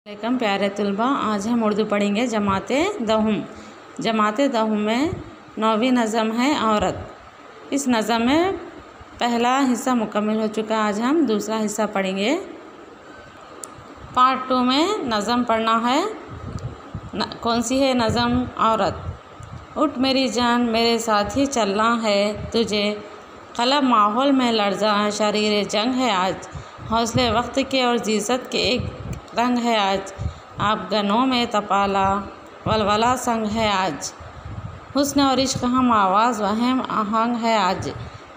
वालेकुम प्यारे तलबा, आज हम उर्दू पढ़ेंगे जमात दहुम। जमात दहुम में 9वीं नज़म है औरत। इस नज़म में पहला हिस्सा मुकम्मल हो चुका। आज हम दूसरा हिस्सा पढ़ेंगे। पार्ट 2 में नज़म पढ़ना है। कौन सी है नज़म? औरत। उठ मेरी जान मेरे साथ ही चलना है तुझे, कलब माहौल में लर्जा शरीर जंग है आज, हौसले वक्त के और जीसत के एक रंग है आज, आप गनों में तपाला वलवला संग है आज, हुस्न और इश्क हम आवाज़ वहम आहंग है आज,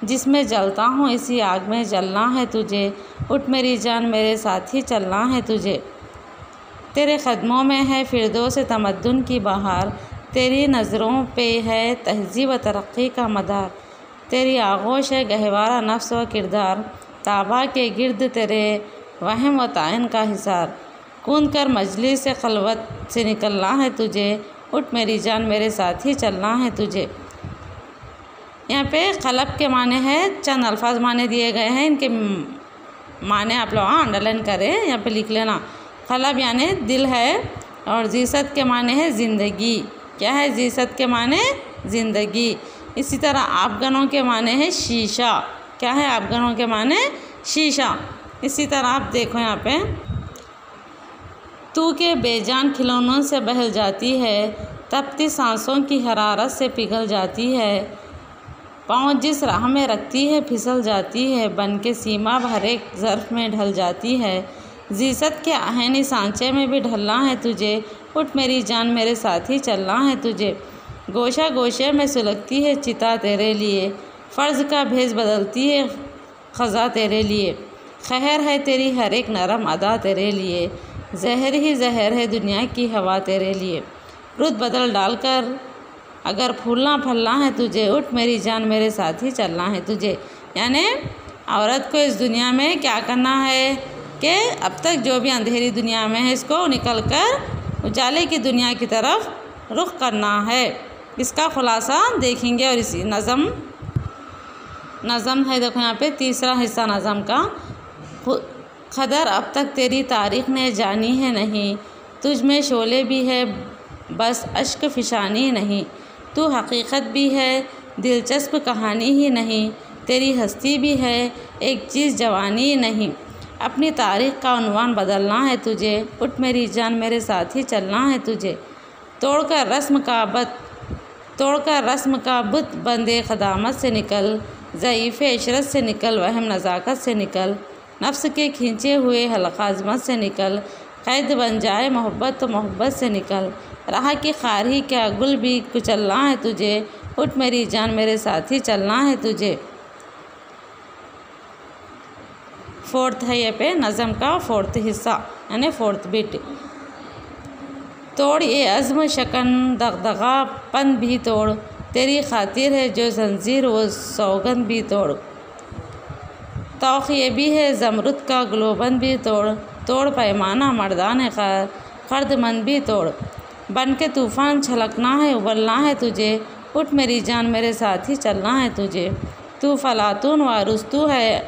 जिसमें जलता हूँ इसी आग में जलना है तुझे, उठ मेरी जान मेरे साथ ही चलना है तुझे। तेरे कदमों में है फिरदौस तमद्दुन की बहार, तेरी नज़रों पे है तहज़ीब व तरक्की का मदार, तेरी आगोश है गहवारा नफ्स व किरदार, ताबा के गिर्द तेरे वहम व ताइन का हिसार, कूद कर मजलिस से खलवत से निकलना है तुझे, उठ मेरी जान मेरे साथ ही चलना है तुझे। यहाँ पे खलब के माने हैं, चंद अल्फाज माने दिए गए हैं, इनके माने आप लोग अंडरलाइन करें, यहाँ पे लिख लेना। खलब यानी दिल है और जीसत के माने है ज़िंदगी। क्या है? जीसत के माने ज़िंदगी। इसी तरह आपगनों के माने है शीशा। क्या है? आपगनों के माने शीशा। इसी तरह आप देखो यहाँ पे, तू के बेजान खिलौनों से बहल जाती है, तपती सांसों की हरारत से पिघल जाती है, पाँव जिस राह में रखती है फिसल जाती है, बन के सीमा भर एक ज़र्फ़ में ढल जाती है, जीसत के आहनी सांचे में भी ढलना है तुझे, उठ मेरी जान मेरे साथ ही चलना है तुझे। गोशा गोशे में सुलगती है चिता तेरे लिए, फ़र्ज़ का भेज बदलती है ख़ज़ा तेरे लिए, खैर है तेरी हर एक नरम अदा तेरे लिए, जहर ही जहर है दुनिया की हवा तेरे लिए, रुत बदल डालकर अगर फूलना फलना है तुझे, उठ मेरी जान मेरे साथ ही चलना है तुझे। यानी औरत को इस दुनिया में क्या करना है कि अब तक जो भी अंधेरी दुनिया में है इसको निकल कर उजाले की दुनिया की तरफ रुख करना है। इसका खुलासा देखेंगे। और इसी नज़म है, देखो यहाँ पे तीसरा हिस्सा नज़म का। क़दर अब तक तेरी तारीख़ ने जानी है नहीं, तुझ में शोले भी है बस अश्क फ़िशानी नहीं, तू हकीकत भी है दिलचस्प कहानी ही नहीं, तेरी हस्ती भी है एक चीज़ जवानी नहीं, अपनी तारीख़ का उन्वान बदलना है तुझे, उठ मेरी जान मेरे साथ ही चलना है तुझे। तोड़कर रस्म का बुत बंदे ख़दामत से निकल, ज़ईफ़ इशरत से निकल, वहम नज़ाकत से निकल, नफ्स के खींचे हुए हल्का अज़मत से निकल, क़ैद बन जाए मोहब्बत तो मोहब्बत से निकल, राह की खारी क्या गुल भी कुचलना है तुझे, उठ मेरी जान मेरे साथ ही चलना है तुझे। फोर्थ है ये पे नज़म का फोर्थ हिस्सा यानी फोर्थ बीट। तोड़ ये अज़्म शकन दगदगा पन भी तोड़, तेरी खातिर है जो जंजीर वो सौगंध भी तोड़, तौक़ ये भी है ज़मरुद का ग्लोबन भी तोड़, तोड़ पैमाना मर्दान ख़र्दमंद भी तोड़, बन के तूफ़ान छलकना है उबलना है तुझे, उठ मेरी जान मेरे साथ ही चलना है तुझे। तू फ़लातून वारुस्तू है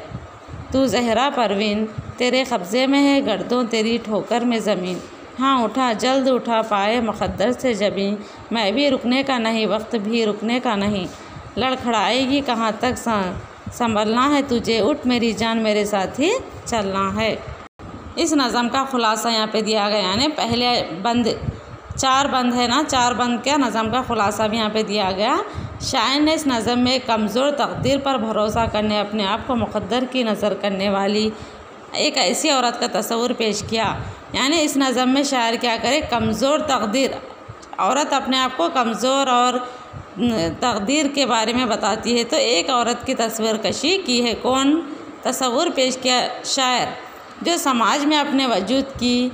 तू ज़हरा परवीन, तेरे कब्ज़े में है गर्दों तेरी ठोकर में ज़मीन, हाँ उठा जल्द उठा पाए मुक़द्दर से जबीं, मैं भी रुकने का नहीं वक्त भी रुकने का नहीं, लड़खड़ाएगी कहाँ तक संभलना है तुझे, उठ मेरी जान मेरे साथ ही चलना है। इस नज़म का ख़ुलासा यहाँ पे दिया गया, यानी पहले बंद 4 बंद है ना, 4 बंद का नज़म का ख़ुलासा भी यहाँ पे दिया गया। शायर ने इस नज़म में कमज़ोर तक़दीर पर भरोसा करने, अपने आप को मुक़द्दर की नज़र करने वाली एक ऐसी औरत का तस्वुर पेश किया। यानी इस नज़म में शायर क्या करे, कमज़ोर तक़दीर, औरत अपने आप को कमज़ोर और तक़दीर के बारे में बताती है, तो एक औरत की तस्वीर कशी की है। कौन तस्वुर पेश किया? शायर, जो समाज में अपने वजूद की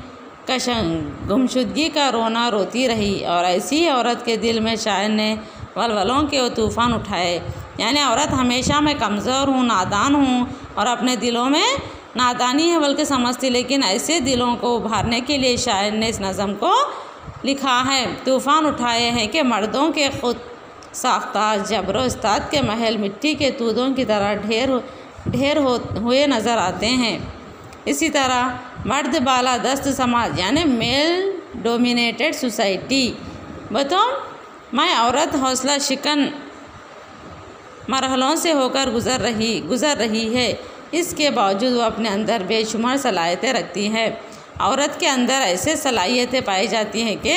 गुमशुदगी का रोना रोती रही, और ऐसी औरत के दिल में शायर ने वलवलों के तूफ़ान उठाए। यानी औरत हमेशा मैं कमज़ोर हूँ, नादान हूँ और अपने दिलों में नादानी है बल्कि समझती, लेकिन ऐसे दिलों को उभारने के लिए शायर ने इस नज़म को लिखा है। तूफ़ान उठाए हैं कि मर्दों के खुद साख्ता जबरो उस्ताद के महल मिट्टी के तूदों की तरह ढेर हुए नज़र आते हैं। इसी तरह मर्द बाला दस्त समाज यानी मेल डोमिनेटेड सोसाइटी। बताओ, मैं औरत हौसला शिकन मरहलों से होकर गुज़र रही है, इसके बावजूद वो अपने अंदर बेशुमार सलाहियतें रखती है। औरत के अंदर ऐसे सलाहियतें पाई जाती हैं कि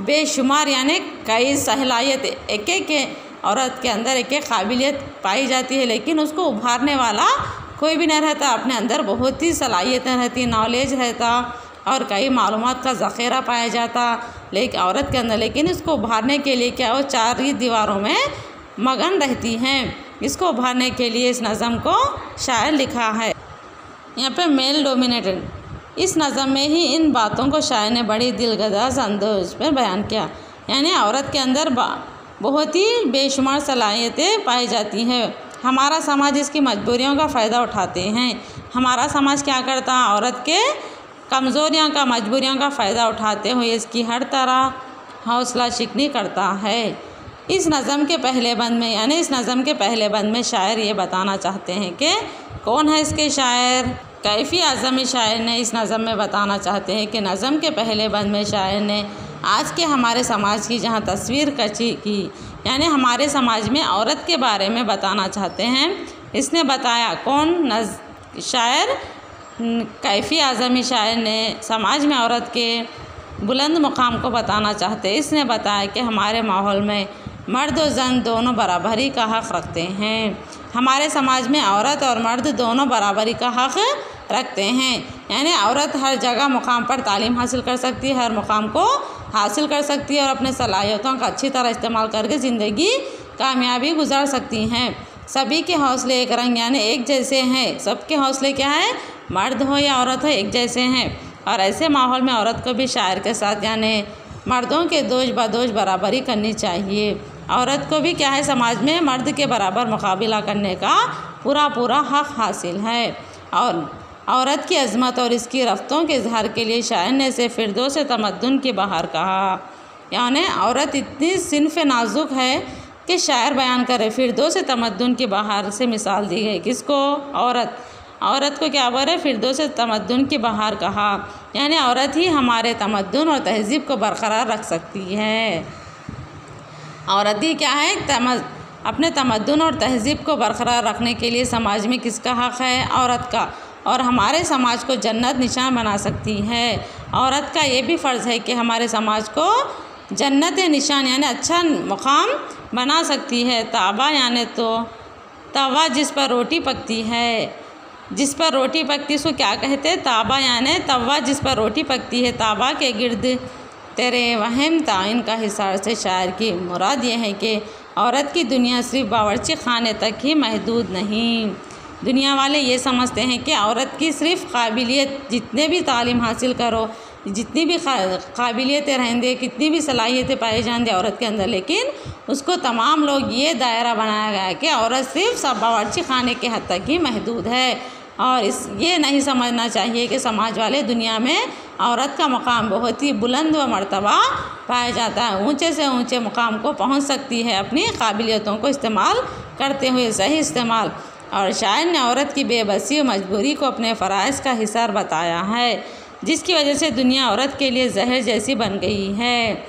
बेशुमार यानी कई सलाहियत एक औरत के अंदर एक काबिलियत पाई जाती है, लेकिन उसको उभारने वाला कोई भी नहीं रहता। अपने अंदर बहुत ही सलाहियतें रहती, नॉलेज रहता और कई मालूमात का ज़ख़ीरा पाया जाता लेकिन औरत के अंदर, लेकिन इसको उभारने के लिए क्या वो चार ही दीवारों में मगन रहती हैं। इसको उभारने के लिए इस नज़म को शायर लिखा है। यहाँ पे मेल डोमिनेटेड, इस नज़म में ही इन बातों को शायर ने बड़ी दिलगदाज अंदाज में बयान किया। यानी औरत के अंदर बहुत ही बेशुमार सलाहियतें पाई जाती हैं। हमारा समाज इसकी मजबूरियों का फ़ायदा उठाते हैं। हमारा समाज क्या करता है, औरत के कमज़ोरियों का मजबूरियों का फ़ायदा उठाते हुए इसकी हर तरह हौसला शिकनी करता है। इस नज़म के पहले बंद में शायर ये बताना चाहते हैं कि कौन है इसके शायर। कैफ़ी आज़मी शायर ने इस नज़म में बताना चाहते हैं कि नज़म के पहले बंद में शायर ने आज के हमारे समाज की जहाँ तस्वीर कशी की, यानी हमारे समाज में औरत के बारे में बताना चाहते हैं। इसने बताया कौन शायर, कैफ़ी आज़मी शायर ने समाज में औरत के बुलंद मुकाम को बताना चाहते हैं। इसने बताया कि हमारे माहौल में मर्द और जन दोनों बराबरी का हक़ रखते हैं। हमारे समाज में औरत और मर्द दोनों बराबरी का हक़ रखते हैं, यानी औरत हर जगह मुकाम पर तालीम हासिल कर सकती है, हर मुकाम को हासिल कर सकती है और अपने सलाहियतों का अच्छी तरह इस्तेमाल करके ज़िंदगी कामयाबी गुजार सकती हैं। सभी के हौसले एक रंग यानी एक जैसे हैं। सबके हौसले क्या है, मर्द हो या औरत हो, एक जैसे हैं। और ऐसे माहौल में औरत को भी शायर के साथ यानी मर्दों के दोष बदोष बराबरी करनी चाहिए। औरत को भी क्या है, समाज में मर्द के बराबर मुकाबला करने का पूरा हक़ हासिल है। और औरत की अज़मत और इसकी रफ्तों के इजहार के लिए शायर ने इसे फिरदौस तमद्दुन की बहार कहा। यानी औरत इतनी सिन्फ़ नाजुक है कि शायर बयान करे फिरदौस तमद्दुन की बहार से मिसाल दी गई। किसको, औरत को क्या बोले, फिरदौस तमद्दुन की बहार कहा। यानी औरत ही हमारे तमद्दुन और तहज़ीब को बरकरार रख सकती है। औरत ही क्या है, अपने तमद्दुन और तहज़ीब को बरकरार रखने के लिए समाज में किसका हक़ है, औरत का। और हमारे समाज को जन्नत निशान बना सकती है। औरत का ये भी फ़र्ज़ है कि हमारे समाज को जन्नत निशान यानी अच्छा मुकाम बना सकती है। ताबा यानी तो तवा जिस पर रोटी पकती है, जिस पर रोटी पकती उसको क्या कहते हैं, ताबा यानी तवा जिस पर रोटी पकती है। ताबा के गिर्द तेरे वहम ताइन का हिसार से शायर की मुराद ये है कि औरत की दुनिया सिर्फ बावर्ची खाने तक ही महदूद नहीं। दुनिया वाले ये समझते हैं कि औरत की सिर्फ़ काबिलियत, जितने भी तालीम हासिल करो, जितनी भी काबिलियतें रहेंगे, कितनी भी सलाहियतें पाई जाएंगे औरत के अंदर, लेकिन उसको तमाम लोग ये दायरा बनाया गया है कि औरत सिर्फ सब बावर्ची खाने के हद तक ही महदूद है। और ये नहीं समझना चाहिए कि समाज वाले दुनिया में औरत का मकाम बहुत ही बुलंद व मर्तबा पाया जाता है, ऊंचे से ऊंचे मुकाम को पहुंच सकती है अपनी काबिलियतों को इस्तेमाल करते हुए, सही इस्तेमाल। और शायर ने औरत की बेबसी और मजबूरी को अपने फ़राइज़ का हिस्सा बताया है, जिसकी वजह से दुनिया औरत के लिए जहर जैसी बन गई है।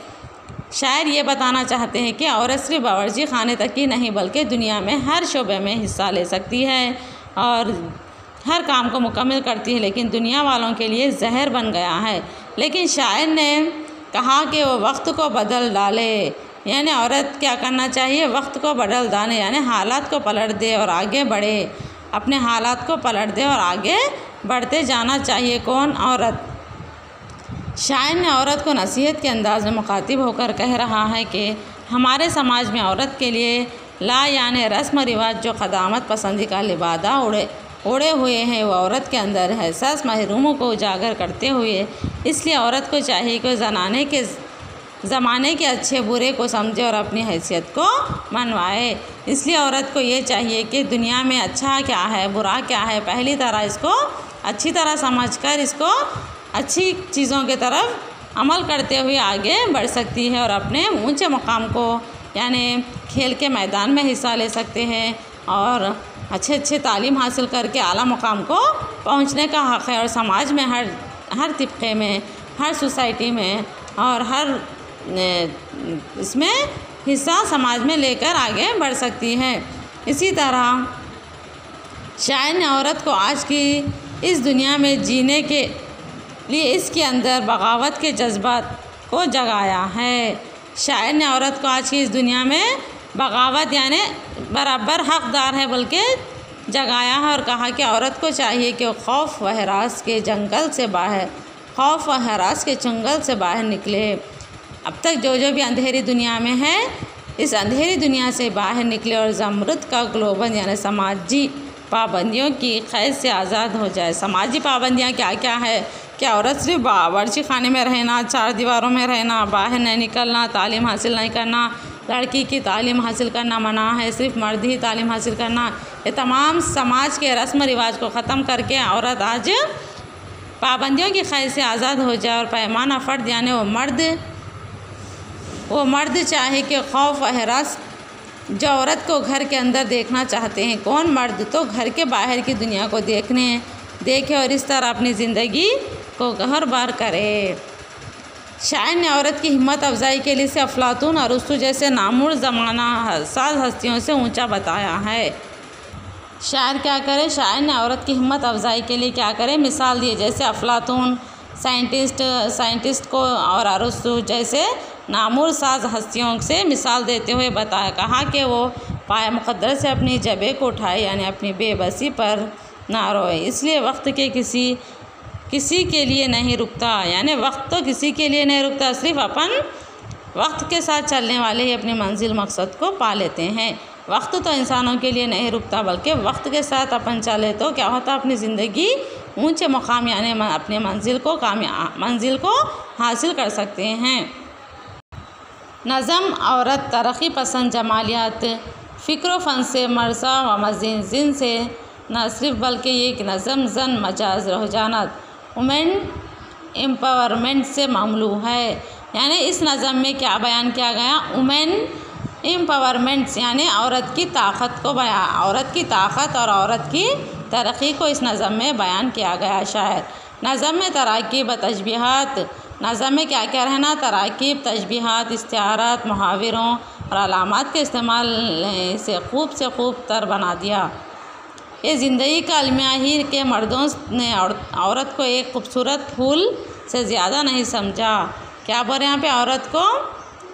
शायर ये बताना चाहते हैं कि औरत सिर्फ बावर्ची खाने तक ही नहीं बल्कि दुनिया में हर शोबे में हिस्सा ले सकती है और हर काम को मुकम्मल करती है, लेकिन दुनिया वालों के लिए जहर बन गया है। लेकिन शायर ने कहा कि वो वक्त को बदल डाले, यानी औरत क्या करना चाहिए, वक्त को बदल डाले यानी हालात को पलट दे और आगे बढ़े, अपने हालात को पलट दे और आगे बढ़ते जाना चाहिए। कौन, औरत। शायर ने औरत को नसीहत के अंदाज में मुखातिब होकर कह रहा है कि हमारे समाज में औरत के लिए ला यानी रस्म रिवाज जो क़दामत पसंदी का लिबादा ओढ़े हुए हैं, वो औरत के अंदर है सस महरूमों को उजागर करते हुए। इसलिए औरत को चाहिए कि ज़माने के अच्छे बुरे को समझे और अपनी हैसियत को मनवाए। इसलिए औरत को ये चाहिए कि दुनिया में अच्छा क्या है, बुरा क्या है, पहली तरह इसको अच्छी तरह समझकर इसको अच्छी चीज़ों की तरफ अमल करते हुए आगे बढ़ सकती है और अपने ऊंचे मुकाम को यानी खेल के मैदान में हिस्सा ले सकते हैं और अच्छे अच्छे तालीम हासिल करके आला मुकाम को पहुंचने का हक़ है और समाज में हर तबके में, हर सोसाइटी में और हर इसमें हिस्सा समाज में लेकर आगे बढ़ सकती है। इसी तरह शायर ने औरत को आज की इस दुनिया में जीने के लिए इसके अंदर बगावत के जज्बात को जगाया है। शायर ने औरत को आज की इस दुनिया में बगावत यानी बराबर हकदार है बल्कि जगाया है और कहा कि औरत को चाहिए कि खौफ व हरास के जंगल से बाहर निकले। अब तक जो भी अंधेरी दुनिया में है, इस अंधेरी दुनिया से बाहर निकले और ज़मरुद का ग्लोबल यानी समाजी पाबंदियों की क़ैद से आज़ाद हो जाए। समाजी पाबंदियाँ क्या क्या है कि औरत सिर्फ बावर्ची खाने में रहना, 4 दीवारों में रहना, बाहर नहीं निकलना, तालीम हासिल नहीं करना, लड़की की तालीम हासिल करना मना है, सिर्फ मर्द ही तालीम हासिल करना। ये तमाम समाज के रस्म रिवाज को ख़त्म करके औरत आज पाबंदियों की क़ैद से आज़ाद हो जाए और पैमाना फ़र्द यानी वो मर्द चाहे कि खौफ व हरास जो औरत को घर के अंदर देखना चाहते हैं, कौन मर्द तो घर के बाहर की दुनिया को देखे और इस तरह अपनी ज़िंदगी को गहरबार करे। शायर ने औरत की हिम्मत अफजाई के लिए अफलातून और अरस्तु जैसे नामुर ज़माना साज हस्तियों से ऊंचा बताया है। शायर क्या करे? शायर ने औरत की हिम्मत अफजाई के लिए क्या करे? मिसाल दिए, जैसे अफलातून साइंटिस्ट को और अरस्तु जैसे नामुर साज हस्तियों से मिसाल देते हुए बताया, कहा कि वो पाए मुक़द्दर से अपनी जबे को उठाए यानी अपनी बेबसी पर ना रोए, इसलिए वक्त के किसी के लिए नहीं रुकता, यानी वक्त तो किसी के लिए नहीं रुकता, सिर्फ अपन वक्त के साथ चलने वाले ही अपनी मंजिल मकसद को पा लेते हैं। वक्त तो इंसानों के लिए नहीं रुकता बल्कि वक्त के साथ अपन चले तो क्या होता, अपनी ज़िंदगी ऊंचे मुकाम यानी अपने मंजिल को हासिल कर सकते हैं। नज़म औरत तरक्की पसंद जमालियात फ़िक्र फ़न से मरसा व मज़ीन जिन से न सिर्फ बल्कि एक नज़म जन मजाज रुझानात वुमेन एम्पावरमेंट से मामलू है। यानी इस नज़म में क्या बयान किया गया? वुमेन एम्पावरमेंट यानी औरत की ताकत और औरत की तरक्की को इस नज़म में बयान किया गया। शायर नज़म में तराकीब तशबीहात, नज़म में क्या क्या रहना? तराकीब, तशबीहात, इस्तिआरात, मुहावरों और अलामात के इस्तेमाल से खूब तर बना दिया। ये ज़िंदगी का अलमिया ही के मर्दों ने औरत को एक खूबसूरत फूल से ज़्यादा नहीं समझा। क्या बोल रहे हैं यहाँ पे? औरत को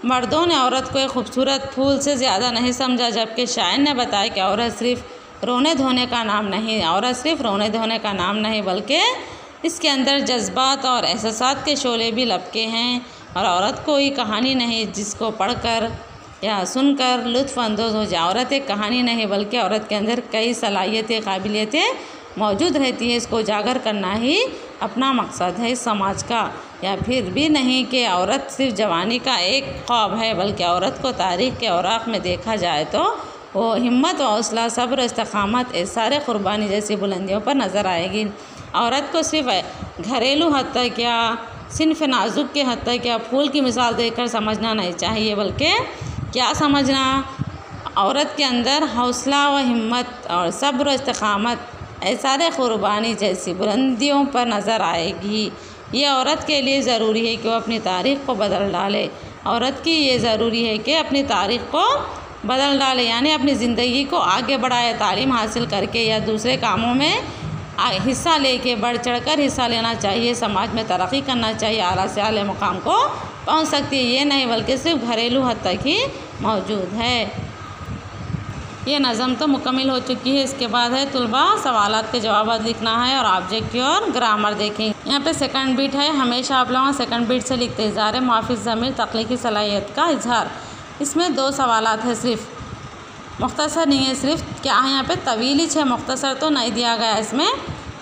मर्दों ने औरत को एक खूबसूरत फूल से ज़्यादा नहीं समझा, जबकि शायर ने बताया कि औरत सिर्फ रोने धोने का नाम नहीं बल्कि इसके अंदर जज्बात और एहसासात के शोले भी लपके हैं और औरत कोई कहानी नहीं जिसको पढ़कर या सुनकर लुत्फ़ अंदोज हो जाए। औरत एक कहानी नहीं बल्कि औरत के अंदर कई सलाहियतें, काबिलियतें मौजूद रहती है। इसको उजागर करना ही अपना मकसद है इस समाज का। या फिर भी नहीं कि औरत सिर्फ जवानी का एक ख्वाब है, बल्कि औरत को तारीख़ के औराक़ में देखा जाए तो वो हिम्मत, हौसला, सब्र, इस्तक़ामत, एसार क़ुरबानी जैसी बुलंदियों पर नज़र आएगी। औरत को सिर्फ घरेलू हद तक या सिन्फ़ नाजुक के हद तक या फूल की मिसाल देकर समझना नहीं चाहिए, बल्कि क्या समझना, औरत के अंदर हौसला व हिम्मत और सब्र व इस्तक़ामत, एसार क़ुरबानी जैसी बुलंदियों पर नज़र आएगी। ये औरत के लिए ज़रूरी है कि वो अपनी तारीख़ को बदल डाले। औरत की ये ज़रूरी है कि अपनी तारीख़ को बदल डाले, यानी अपनी ज़िंदगी को आगे बढ़ाए, तालीम हासिल करके या दूसरे कामों में हिस्सा लेके बढ़ चढ़कर हिस्सा लेना चाहिए। समाज में तरक्की करना चाहिए, आला से आले मुकाम को पहुंच सकती है। ये नहीं बल्कि सिर्फ घरेलू हद तक ही मौजूद है। ये नज़म तो मुकम्मल हो चुकी है। इसके बाद है तुलबा सवालात के जवाब लिखना है और ऑब्जेक्टिव और ग्रामर देखेंगे। यहाँ पे सेकंड बीट है। हमेशा आप लोग सेकंड बीट से लिखते हैं। इज़हार मुहाफ़िज़ ज़मीर तख्लीक़ी सलाहियत का इजहार। इसमें 2 सवालात है, सिर्फ मुख्तसर नहीं है। सिर्फ क्या है यहाँ पे? तवील ही है, मुख्तसर तो नहीं दिया गया। इसमें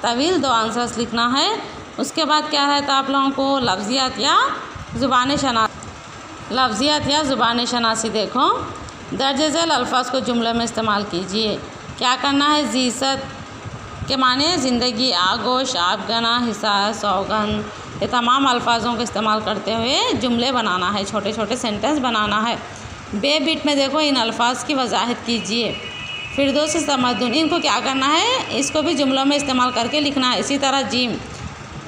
तवील 2 आंसर्स लिखना है। उसके बाद क्या रहता है आप लोगों को? लफ्ज़ियात या ज़ुबान शनासी। देखो, दर्ज झेल अल्फाज को जुमले में इस्तेमाल कीजिए। क्या करना है? ज़ीसत के माने ज़िंदगी, आगोश, आपगना, हिसार, सौगंध, ये तमाम अल्फाजों का इस्तेमाल करते हुए जुमले बनाना है, छोटे छोटे सेंटेंस बनाना है। बे बीट में देखो इन अल्फाज की वजाहत कीजिए। फिरदौस तमद्दुन, इनको क्या करना है, इसको भी जुमलों में इस्तेमाल करके लिखना है। इसी तरह जीम,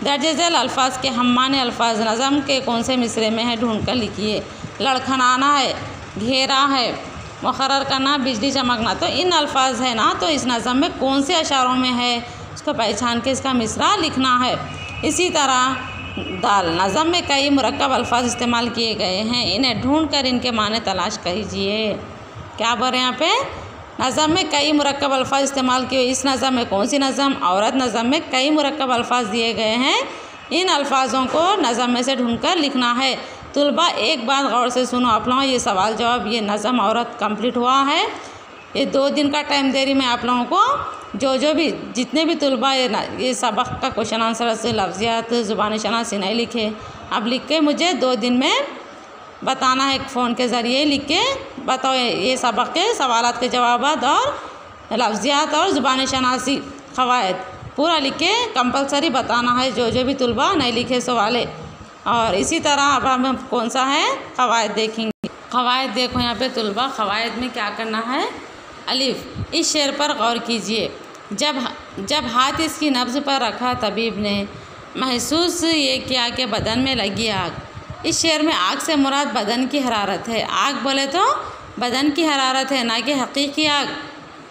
दर्ज झैल अल्फाज के हम माने अल्फाज नज़म के कौन से मिसरे में है ढूंढ कर लिखिए। लड़खड़ाना है, घेरा है, मुकर्रर करना, बिजली चमकना, तो इन अल्फाज है ना, तो इस नज़म में कौन से अशारों में है उसको पहचान के इसका मिसरा लिखना है। इसी तरह दाल, नज़म में कई मुरक्कब अल्फाज इस्तेमाल किए गए हैं, इन्हें ढूंढ कर इनके माने तलाश कीजिए। क्या बोल रहे हैं यहाँ पे, नज़म में कई मुरक्कब अल्फाज इस्तेमाल किए। इस नज़म में कौन सी नज़म, औरत नज़म में कई मुरक्कब अल्फाज दिए गए हैं, इन अल्फाजों को नज़म में से ढूंढकर लिखना है। तुलबा एक बात गौर से सुनो आप लोगों, ये सवाल जवाब, ये नज़म औरत कंप्लीट हुआ है। ये 2 दिन का टाइम दे रही मैं आप लोगों को, जो भी जितने भी तुलबा ये सबक का क्वेश्चन आंसर से लफ्ज़ियात ज़ुबानी शनासी नहीं लिखे, अब लिख के मुझे 2 दिन में बताना है, फ़ोन के ज़रिए लिख के बताओ ये सबक के सवालात के जवाबात और लफ्ज़ियात और ज़ुबानी शनासी क़वाइद पूरा लिख के कंपलसरी बताना है, जो भी तुलबा नहीं लिखे सो वाले। और इसी तरह अब हम कौन सा है क़वाइद देखेंगे। क़वाइद देखो यहाँ पे तुलबा, क़वाइद में क्या करना है, अलिफ, इस शेर पर गौर कीजिए। जब हाथ इसकी नब्ज़ पर रखा तबीब ने, महसूस ये किया कि बदन में लगी आग। इस शेर में आग से मुराद बदन की हरारत है। आग बोले तो बदन की हरारत है, ना कि हकीकी आग।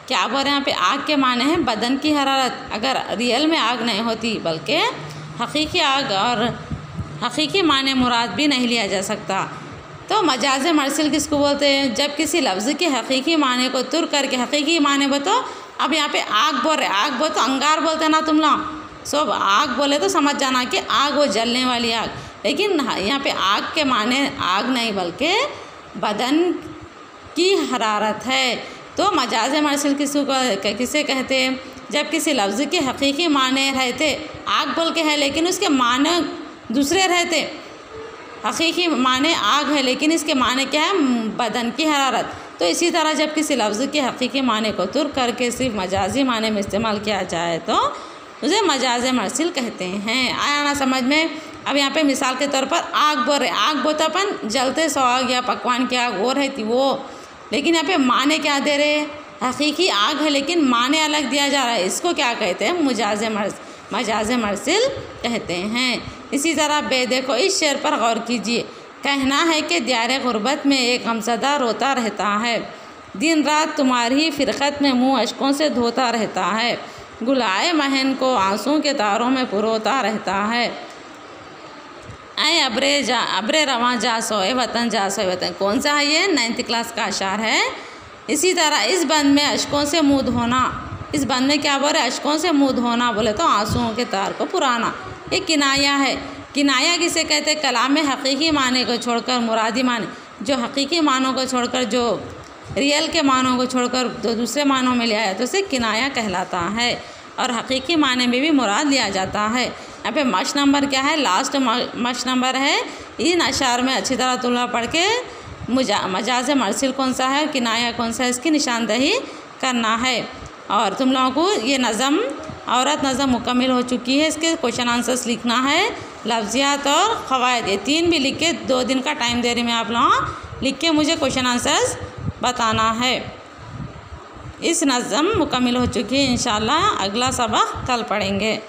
क्या बोल रहे हैं यहाँ पे, आग के माने हैं बदन की हरारत। अगर रियल में आग नहीं होती बल्कि हकीकी आग, और हकीकी माने मुराद भी नहीं लिया जा सकता। तो मजाज मरसिल किसको बोलते हैं, जब किसी लफ्ज़ के हकीकी माने को तुर करके हकीकी माने बताओ। अब यहाँ पे आग बोल रहे, आग बोल तो अंगार बोलते ना तुम लोग, सो आग बोले तो समझ जाना कि आग वो जलने वाली आग, लेकिन यहाँ पे आग के माने आग नहीं बल्कि बदन की हरारत है। तो मजाज मरसिल किसे कहते हैं, जब किसी लफ्ज़ के हकीकी माने रहते आग बोल के है लेकिन उसके माने दूसरे रहते। हकीकी माने आग है लेकिन इसके माने क्या है, बदन की हरारत। तो इसी तरह जब किसी लफ्ज़ के हकीकी माने को तुर्क करके सिर्फ मजाजी माने में इस्तेमाल किया जाए तो उसे मजाज मरसिल कहते हैं। आया ना समझ में। अब यहाँ पे मिसाल के तौर पर आग बोल रहे, आग बोता अपन जलते सुहाग या पकवान की आग वो रहती वो, लेकिन यहाँ पे माने क्या दे रहे, हकीकी आग है लेकिन माने अलग दिया जा रहा है, इसको क्या कहते हैं, मजाज मरसिल कहते हैं। इसी तरह बे देखो, इस शेर पर गौर कीजिए। कहना है कि दियारे गुर्बत में एक गमज़दा रोता रहता है, दिन रात तुम्हारी फिरकत में मुँह अश्कों से धोता रहता है, गुलाए महन को आंसू के तारों में पुरोता रहता है। ऐ अब्रे रवां जा सोए वतन, जा सोए वतन, कौन सा है ये, 9th क्लास का अशार है। इसी तरह इस बंद में अश्कों से मुँह धोना, इस बंद में क्या बोले, अश्कों से मुँह धोना बोले तो आंसुओं के तार को पुराना। ये किनाया है। किनाया किसे कहते हैं, कलाम में हकीकी माने को छोड़कर मुरादी माने, जो हकीकी मानों को छोड़कर, जो रियल के मानों को छोड़कर जो दूसरे मानों में लिया है तो उसे किनाया कहलाता है, और हकीकी माने में भी मुराद लिया जाता है। यहाँ पे मश नंबर क्या है, लास्ट मश नंबर है। इन अशार में अच्छी तरह तुलना पढ़ के मजाज मरसिल कौन सा है और किनाया कौन सा है इसकी निशानदही करना है। और तुम लोगों को ये नज़म औरत नज़म मुकम्मल हो चुकी है। इसके क्वेश्चन आंसर्स लिखना है, लफ्ज़ियात और क़वाइद, ये 3 भी लिख के 2 दिन का टाइम दे रही मैं आप लोग, लिख के मुझे क्वेश्चन आंसर्स बताना है। इस नज़म मुकम्मल हो चुकी है। इंशाअल्लाह अगला सबक कल पढ़ेंगे।